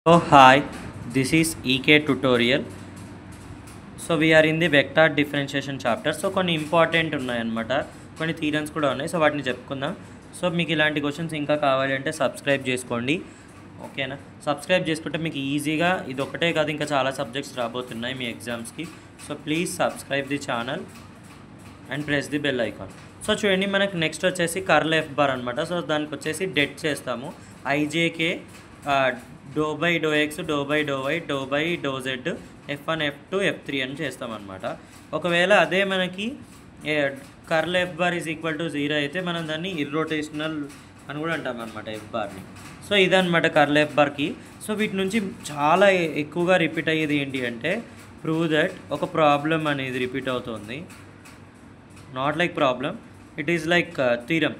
So hi, this is EK tutorial. So we are in the vector differentiation chapter. So కొన్ని important ఉన్నాయన్నమాట, కొన్ని theorems కూడా ఉన్నాయి. So వాటిని చెప్పుకుందాం. సో మీకు ఇలాంటి క్వశ్చన్స్ ఇంకా కావాలి అంటే సబ్స్క్రైబ్ చేసుకోండి, ఓకేనా? సబ్స్క్రైబ్ చేసుకుంటే మీకు ఈజీగా ఇది ఒకటే కాదు ఇంకా చాలా సబ్జెక్ట్స్ రాబోతున్నాయి మీ ఎగ్జామ్స్కి. So please subscribe the channel and press the bell icon. So చూడండి, మనకు నెక్స్ట్ వచ్చేసి కర్ల్ ఎఫ్ బార్ అనమాట. సో దానికి వచ్చేసి డెట్ చేస్తాము. IJK do by do X, do by do why, do by do Z, F1 F2 F3 అని చేస్తామన్నమాట. ఒకవేళ అదే మనకి curl F bar is equal to 0 అయితే మనం దాన్ని ఇర్రోటేషనల్ అని కూడా అంటాం అనమాట ఎఫ్ బార్ని. సో ఇదన్నమాట కర్ల్ ఎఫ్ బార్కి. సో వీటి నుంచి చాలా ఎక్కువగా రిపీట్ అయ్యేది ఏంటి అంటే ప్రూవ్ దట్ ఒక ప్రాబ్లం అనేది రిపీట్ అవుతుంది. Not like problem, it is like theorem.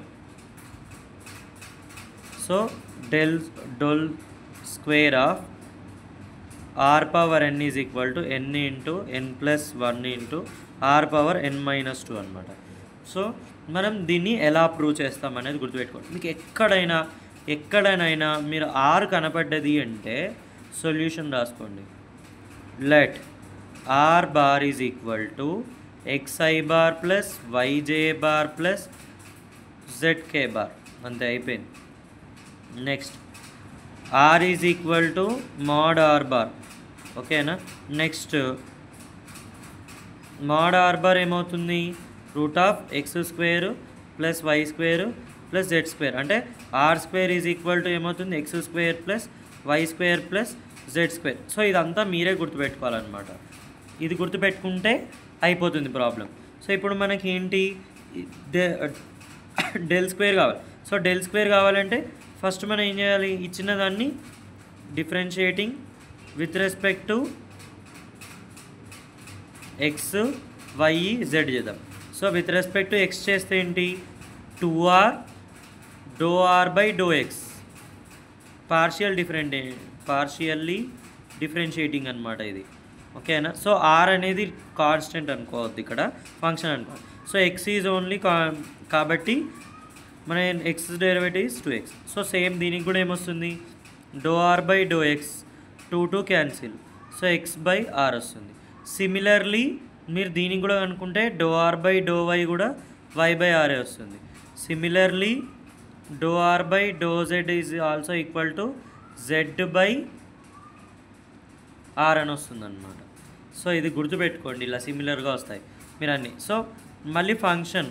So del square of r power n is equal to n into n plus 1 into r power n minus 2 అనమాట. So మనం దీన్ని ఎలా prove చేస్తాం అనేది గుర్తుపెట్టుకోండి. మీకు ఎక్కడైనా మీరు r కనపడ్డది అంటే సొల్యూషన్ రాసుకోండి. Let r bar is equal to xi bar plus yj bar plus zk bar. అంతే, అయిపోయింది. Next r is equal to mod r bar, ఓకేనా? నెక్స్ట్ mod r bar ఏమవుతుంది? Root of x square plus y square plus z square, అంటే r square is equal to ఏమవుతుంది? X square plus y square plus z square. So ఇదంతా మీరే గుర్తుపెట్టుకోవాలన్నమాట. ఇది గుర్తుపెట్టుకుంటే అయిపోతుంది problem. So ఇప్పుడు మనకి ఏంటి? డెల్ స్క్వేర్ కావాలి. సో డెల్ స్క్వేర్ కావాలంటే ఫస్ట్ మనం ఏం చేయాలి? ఇచ్చిన దాన్ని differentiating with respect to x y z చేద్దాం. So with respect to x చేస్తే ఏంటి? 2r do are by do x, partially differentiating అనమాట ఇది, ఓకేనా? సో ఆర్ అనేది కాన్స్టెంట్ అనుకోవద్దు, ఇక్కడ ఫంక్షన్ అనుకోవద్దు. సో ఎక్స్ ఈజ్ ఓన్లీ కాబట్టి మన X derivative is 2x. So same దీనికి కూడా ఏమొస్తుంది? Do are by do X, 2 cancel, so X by R వస్తుంది. సిమిలర్లీ మీరు దీనికి కూడా అనుకుంటే do are by do Y కూడా వై బై ఆర్ఏ వస్తుంది. Similarly do are by do Z is also equal to Z by R అని వస్తుంది అనమాట. సో ఇది గుర్తుపెట్టుకోండి, ఇలా సిమిలర్గా వస్తాయి మీరు అన్నీ. సో మళ్ళీ ఫంక్షన్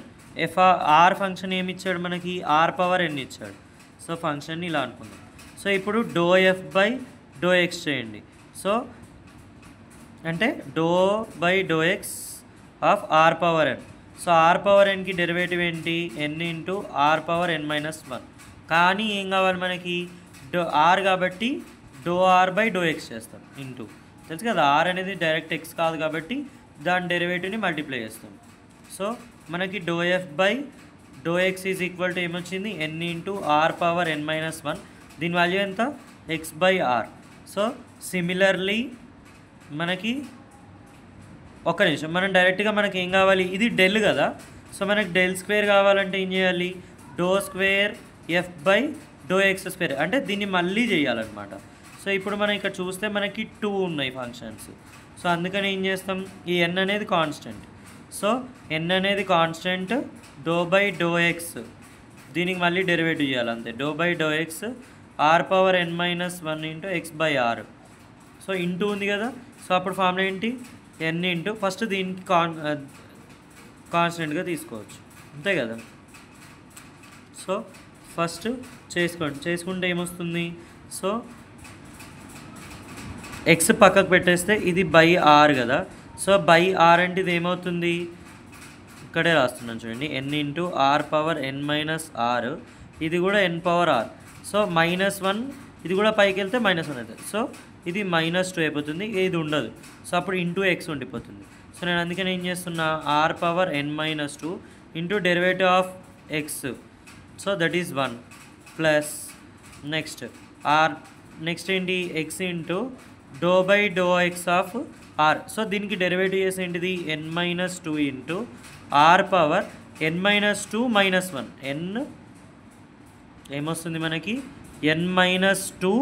ఆర్ ఫంక్షన్ ఏమి ఇచ్చాడు మనకి? ఆర్ పవర్ ఎన్ ఇచ్చాడు. సో ఫంక్షన్ని ఇలా అనుకుందాం. సో ఇప్పుడు do f by do x చేయండి. సో అంటే do by do x of r power n. So r power ఎన్కి డెరివేటివ్ ఏంటి? N into are power N minus 1. కానీ ఏం కావాలి మనకి? ఆర్ కాబట్టి do are by do x చేస్తాం ఇంటూ, తెలుసు కదా, ఆర్ అనేది డైరెక్ట్ ఎక్స్ కాదు కాబట్టి దాని డెరివేటివ్ని మల్టిప్లై చేస్తాం. సో మనకి do f by do x is equal to ఏమొచ్చింది? ఎన్ into are power N minus 1. దీని వాల్యూ ఎంత? X by R. So similarly మనకి ఒక్క నిమిషం, మనం డైరెక్ట్గా మనకి ఏం కావాలి? ఇది డెల్ కదా. సో మనకి డెల్ స్క్వేర్ కావాలంటే ఏం చేయాలి? Do square F by do X square, అంటే దీన్ని మళ్ళీ చేయాలన్నమాట. సో ఇప్పుడు మనం ఇక్కడ చూస్తే మనకి 2 ఉన్నాయి ఫంక్షన్స్. సో అందుకని ఏం చేస్తాం? ఈ ఎన్ అనేది కాన్స్టెంట్. సో ఎన్ అనేది constant, do by do X, దీనికి మళ్ళీ డెరివేటివ్ చేయాలి అంతే. Do by do X R power N minus 1 into X by R. So into ఉంది కదా. సో అప్పుడు ఫార్ములా ఏంటి? ఎన్ ఇంటూ ఫస్ట్ దీనికి కాన్స్టెంట్గా తీసుకోవచ్చు, అంతే కదా. సో ఫస్ట్ చేసుకుంటే ఏమొస్తుంది? సో ఎక్స్ పక్కకు పెట్టేస్తే ఇది బై ఆర్ కదా. సో బై ఆర్ అంటే ఇది ఏమవుతుంది? ఇక్కడే రాస్తున్నాను చూడండి, n into are power N minus r, ఇది కూడా ఎన్ పవర్ ఆర్. సో -1, ఇది కూడా పైకి వెళ్తే -1 అవుతుంది. సో ఇది -2 అయిపోతుంది, ఇది ఉండదు. సో అప్పుడు ఇంటూ ఎక్స్ ఉండిపోతుంది. సో నేను అందుకని ఏం చేస్తున్నా? R power N minus 2 into derivative of x, so that is 1 plus next ఏంటి? X into do by do x of r. So దీనికి డెరివేటివ్ చేసి ఏంటిది? N minus 2 into are power N minus 2 minus 1. N ఏమొస్తుంది మనకి? n - 2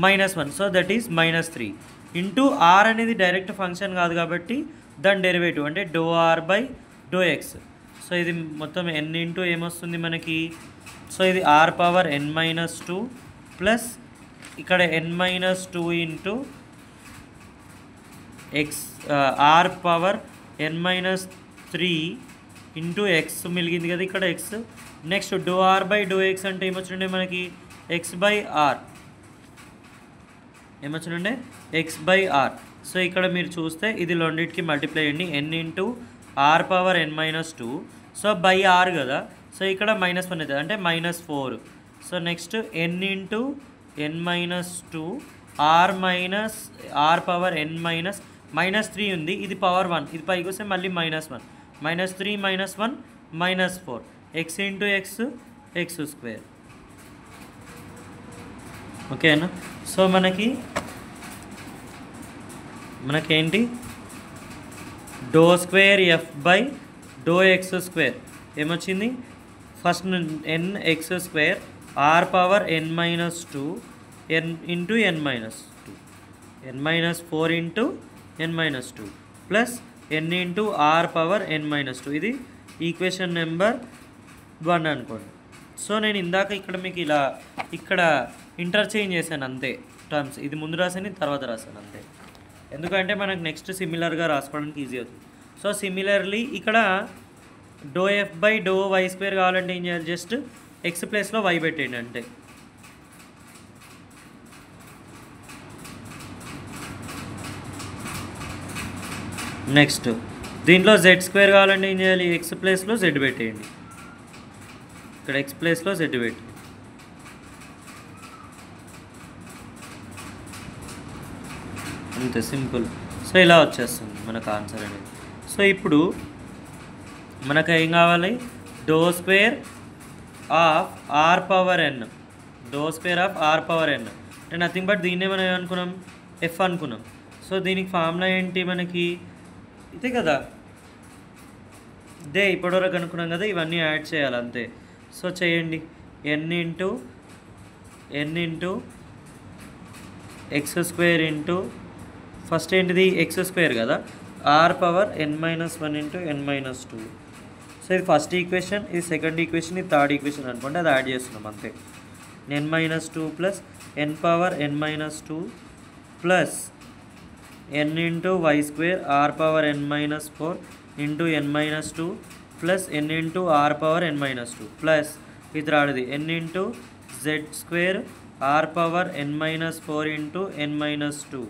-1, so that is -3 into r అనేది direct function కాదు కాబట్టి దాని డెరివేటివ్ అంటే ∂r/∂x. సో ఇది మొత్తం n ఇంటూ ఏమొస్తుంది మనకి, సో ఇది r⁻n-2 ప్లస్ ఇక్కడ n-2 into x r⁻n-3 into x మిలిగింది కదా ఇక్కడ ఎక్స్. నెక్స్ట్ ∂r/∂x అంటే ఏమొచ్చుండే మనకి x/r, ఏమొచ్చుండే x/r. సో ఇక్కడ మీరు చూస్తే ఇది రెండింటికి మల్టిప్లై చేయండి, n into r⁻n-2, so by are కదా, సో ఇక్కడ -1 అవుతుంది అంటే -4. So next n into n-2 r⁻n-3 ఉంది, ఇది పవర్ 1, ఇది పైకి వస్తే మళ్ళీ -1, -3 -1 -4, x ఇంటూ ఎక్స్ x². ఓకేనా. సో మనకేంటి ∂2f/∂x² ఏమొచ్చింది, first nx² r⁻n-2 n into n-2 n-4 into n-2 plus n into r⁻n-2. ఇది ఈక్వేషన్ నెంబర్ 1 అనుకోండి. సో నేను ఇందాక ఇక్కడ మీకు ఇలా ఇక్కడ ఇంటర్చేంజ్ చేశాను అంతే టర్మ్స్, ఇది ముందు రాసాను తర్వాత రాశాను అంతే, ఎందుకంటే మనకు నెక్స్ట్ సిమిలర్గా రాసుకోవడానికి ఈజీ అవుతుంది. సో సిమిలర్లీ ఇక్కడ ∂f/∂y² కావాలంటే ఏం చేయాలి, జస్ట్ ఎక్స్ ప్లేస్లో y పెట్టేయండి అంటే. నెక్స్ట్ దీంట్లో z² కావాలంటే ఏం చేయాలి, ఎక్స్ ప్లేస్లో z పెట్టేయండి, ఇక్కడ ఎక్స్ ప్లేస్లో z పెట్టి. అంతే సింపుల్. సో ఇలా వచ్చేస్తుంది మనకు ఆన్సర్ అనేది. సో ఇప్పుడు మనకు ఏం కావాలి, ∂2 ఆఫ్ r⁻n, ∂2 ఆఫ్ r⁻n అంటే నథింగ్ బట్ దీన్నే మనం ఏమనుకున్నాం, ఎఫ్ అనుకున్నాం. సో దీనికి ఫార్ములా ఏంటి మనకి, ఇదే కదా, ఇదే ఇప్పటివరకు అనుకున్నాం కదా, ఇవన్నీ యాడ్ చేయాలి అంతే. సో చేయండి, n into x² into first ఏంటిది x² కదా, r⁻n-1 ఇంటూ n-2. సో ఇది ఫస్ట్ ఈక్వేషన్, ఇది సెకండ్ ఈక్వేషన్, ఇది థర్డ్ ఈక్వేషన్ అనుకోండి, అది యాడ్ చేస్తున్నాం అంతే. n-2 plus n-2 plus n into y² r⁻n-4 into n-2 plus n into r⁻n-2 plus ఇది రాడిది n into z² r⁻n-4 into n-2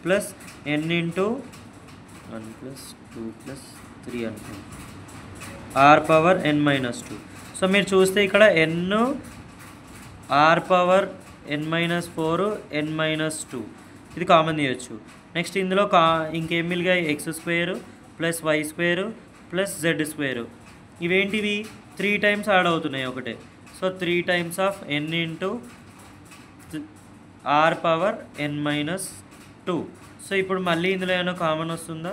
plus n into 1 plus 2 plus 3 అనుకోండి r⁻n-2. So మీరు చూస్తే ఇక్కడ n r⁻n-4 n-2 ఇది common తీయచ్చు. Next ఇందులో ఇంకేం మిలిగాయి, x² plus y² plus z². ఇవేంటివి 3 times add అవుతున్నాయి ఒకటే. So 3 times of n into r⁻n-2. So ఇప్పుడు మళ్ళీ ఇందులో ఏమైనా కామన్ వస్తుందా,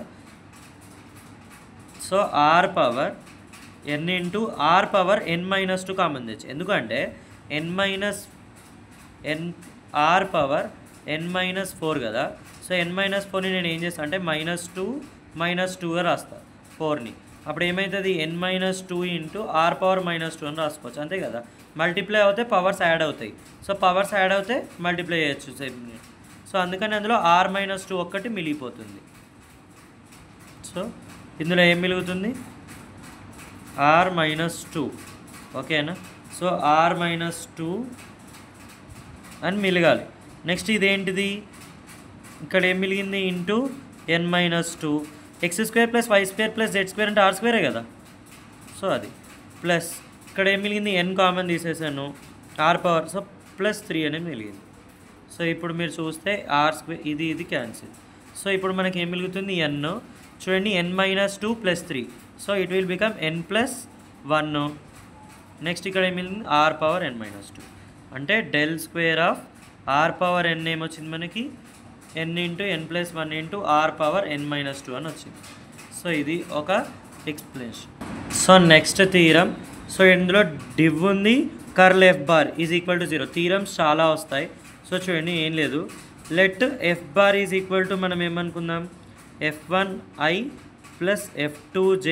so r⁻n into r⁻n-2 common తెచ్చు, ఎందుకంటే r⁻n-4 కదా. సో n-4ని నేను ఏం చేస్తాను అంటే -2గా రాస్తాను 4ని, అప్పుడు ఏమవుతుంది n-2 ఇంటూ r⁻-2 అని రాసుకోవచ్చు అంతే కదా. మల్టిప్లై అవుతే పవర్స్ యాడ్ అవుతాయి, సో పవర్స్ యాడ్ అవుతే మల్టిప్లై చేయొచ్చు. సో అందుకని అందులో r-2 ఒక్కటి మిగిలిపోతుంది. సో ఇందులో ఏం మిగులుతుంది, r-2. ఓకేనా. సో r-2 అని మిలగాలి. నెక్స్ట్ ఇదేంటిది, ఇక్కడ ఏం మిలిగింది, into n-2 x² plus y² plus z² అంటే r² కదా. సో అది ప్లస్ ఇక్కడ ఏం మిలిగింది, n కామన్ తీసేసాను, r⁻, సో ప్లస్ 3 అనేది మిలిగింది. సో ఇప్పుడు మీరు చూస్తే r² ఇది క్యాన్సిల్. సో ఇప్పుడు మనకి ఏం మిగులుతుంది, n చూడండి, n-2 plus 3, so it will become n+1. Next ఇక్కడ ఏం మిగిలింది, r⁻n-2 అంటే ∇² ఆఫ్ r⁻n ఏమొచ్చింది మనకి, n into n+1 into r⁻n-2 అని వచ్చింది. సో ఇది ఒక explanation. So next theorem, so ఇందులో డివ్ ఉంది, curl f bar is equal to 0. Theorems చాలా వస్తాయి, సో చూడండి ఏం లేదు, let F bar is equal to మనం ఏమనుకుందాం, f1i plus f2j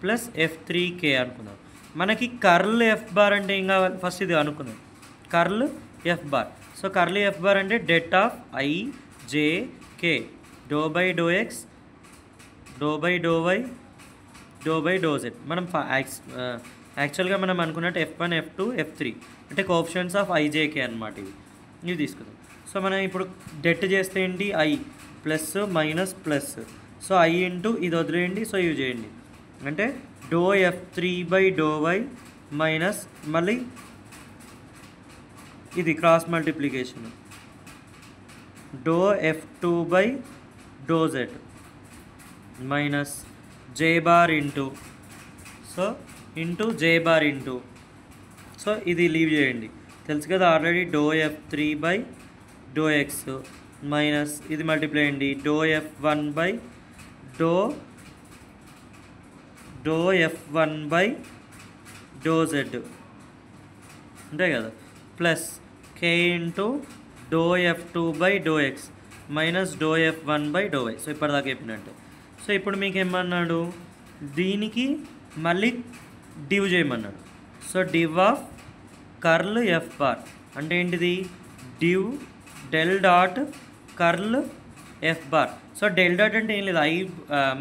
plus f3k అనుకుందాం. మనకి కర్ల్ ఎఫ్ బార్ అంటే ఏం కావాలి, ఫస్ట్ ఇది అనుకుందాం, curl F bar. So curl F bar అంటే det of i j k do by do X do by do why do by do z. మనం యాక్చువల్గా మనం అనుకున్నట్టు f1 f2 f3 అంటే కోఎఫిషియెంట్స్ ఆఫ్ ijk అనమాట. ఇవి తీసుకుందాం. సో మనం ఇప్పుడు డెట్ చేస్తే ఏంటి, i plus minus plus, so i into ఇది వదిలేయండి, సో ఇవి చేయండి, అంటే do f3 by do why minus మళ్ళీ ఇది cross multiplication do f2 by do Z minus J bar into, so into J bar into, so ఇది leave చేయండి, తెలుసు కదా already do f3 by do X minus ఇది multiply అయ్యండి do f1 by do f1 by do Z అంతే కదా, plus k into do f2 by do X minus do f1 by do why. So ఇప్పటిదాకా చెప్పినట్టు. So ఇప్పుడు మీకు ఏమన్నాడు, దీనికి మళ్ళీ డివ్ చేయమన్నాడు. So div of curl F bar అంటే ఏంటిది, div del dot curl F bar. So del dot అంటే ఏం లేదు,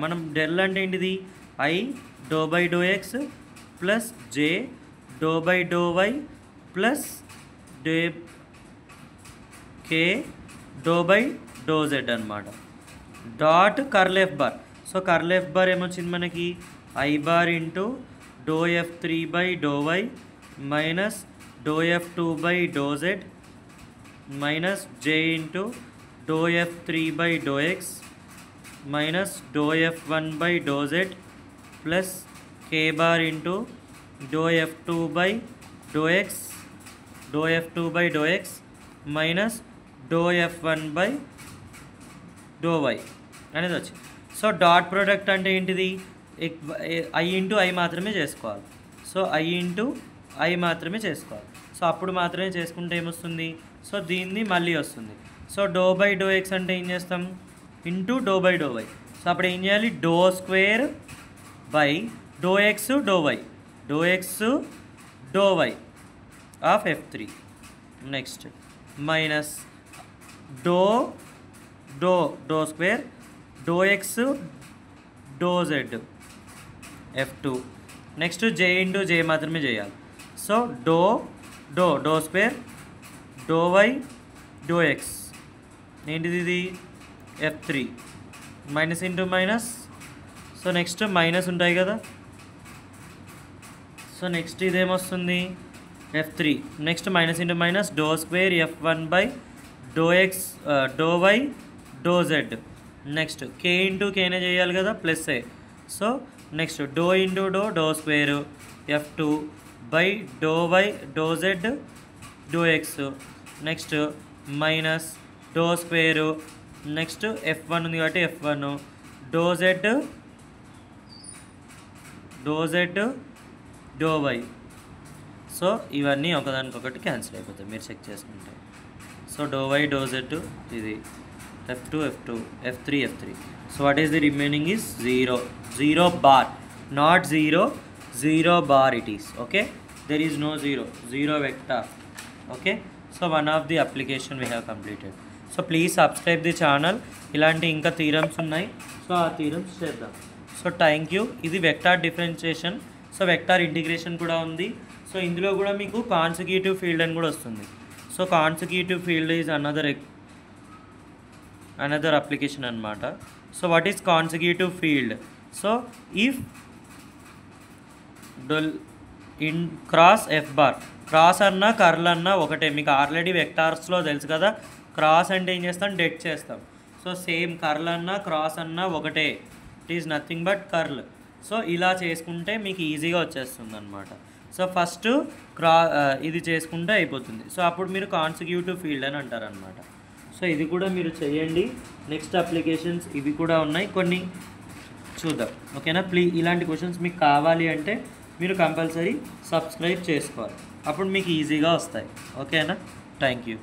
మనం డెల్ అంటే ఏంటిది, i do by do x plus j do by do y plus డే k do by do z అనమాట, dot curl F bar. So curl F bar ఏమొచ్చింది మనకి, i bar into do f3 by do why minus do f2 by do Z minus j into do f3 by do X minus do f1 by do Z plus k bar into do f2 by do X minus do f1 by do Y అనేది వచ్చింది. So dot product అంటే ఏంటిది, i into i మాత్రమే చేసుకోవాలి. So i into i మాత్రమే చేసుకోవాలి. So అప్పుడు మాత్రమే చేసుకుంటే ఏమొస్తుంది, సో దీన్ని మళ్ళీ వస్తుంది. So do by do X అంటే ఏం చేస్తాం, into do by do why. So అప్పుడు ఏం చేయాలి, do square by do X do why, do X do Y of f3 next minus do do do square do X do Z f2 next j into j మాత్రమే చేయాలి. So do do do square do why do X ఏంటిది ఇది f3 minus into minus, so next minus ఉంటాయి కదా, so next ఇదేమొస్తుంది f3 next minus into minus do square f1 by do X do why do z next k into కేనే చేయాలి కదా plus a. So next do into do square f2 by do why do z do x next minus do square next f1 ఉంది కాబట్టి f1 do z do why. So ఇవన్నీ ఒకదానికొకటి cancel అయిపోతాయి మీరు check చేసుకుంటే. So do why do z ఇది f2 f3 so what is the remaining is 0 bar, not 0 bar it is. Okay, there is no 0 vector. Okay, so one of the application we have completed. So please subscribe the channel, ఇలాంటి ఇంకా theorems ఉన్నాయి, so ఆ theorems చేద్దాం. So thank you. ఇది vector differentiation, so vector integration కూడా ఉంది. So ఇందులో కూడా మీకు కాన్సిక్యూటివ్ ఫీల్డ్ అని కూడా వస్తుంది. So consecutive field is another application అనమాట. So what is consecutive field, so if in cross f bar, cross అన్నా కర్ల్ అన్నా ఒకటే, మీకు ఆల్రెడీ వెక్టార్స్లో తెలుసు కదా, క్రాస్ అంటే ఏం చేస్తాం, డెట్ చేస్తాం. సో సేమ్ కర్ల్ అన్నా క్రాస్ అన్నా ఒకటే, it is nothing but curl. So ఇలా చేసుకుంటే మీకు ఈజీగా వచ్చేస్తుంది అనమాట. సో ఫస్ట్ ఇది చేసుకుంటే అయిపోతుంది. సో అప్పుడు మీరు కాన్సిక్యూటివ్ ఫీల్డ్ అని అంటారనమాట. సో ఇది కూడా మీరు చేయండి. నెక్స్ట్ అప్లికేషన్స్ ఇవి కూడా ఉన్నాయి, కొన్ని చూద్దాం. ఓకేనా, ప్లీజ్ ఇలాంటి క్వశ్చన్స్ మీకు కావాలి అంటే మీరు కంపల్సరీ సబ్స్క్రైబ్ చేసుకోవాలి, అప్పుడు మీకు ఈజీగా వస్తాయి. ఓకేనా, థ్యాంక్ యూ.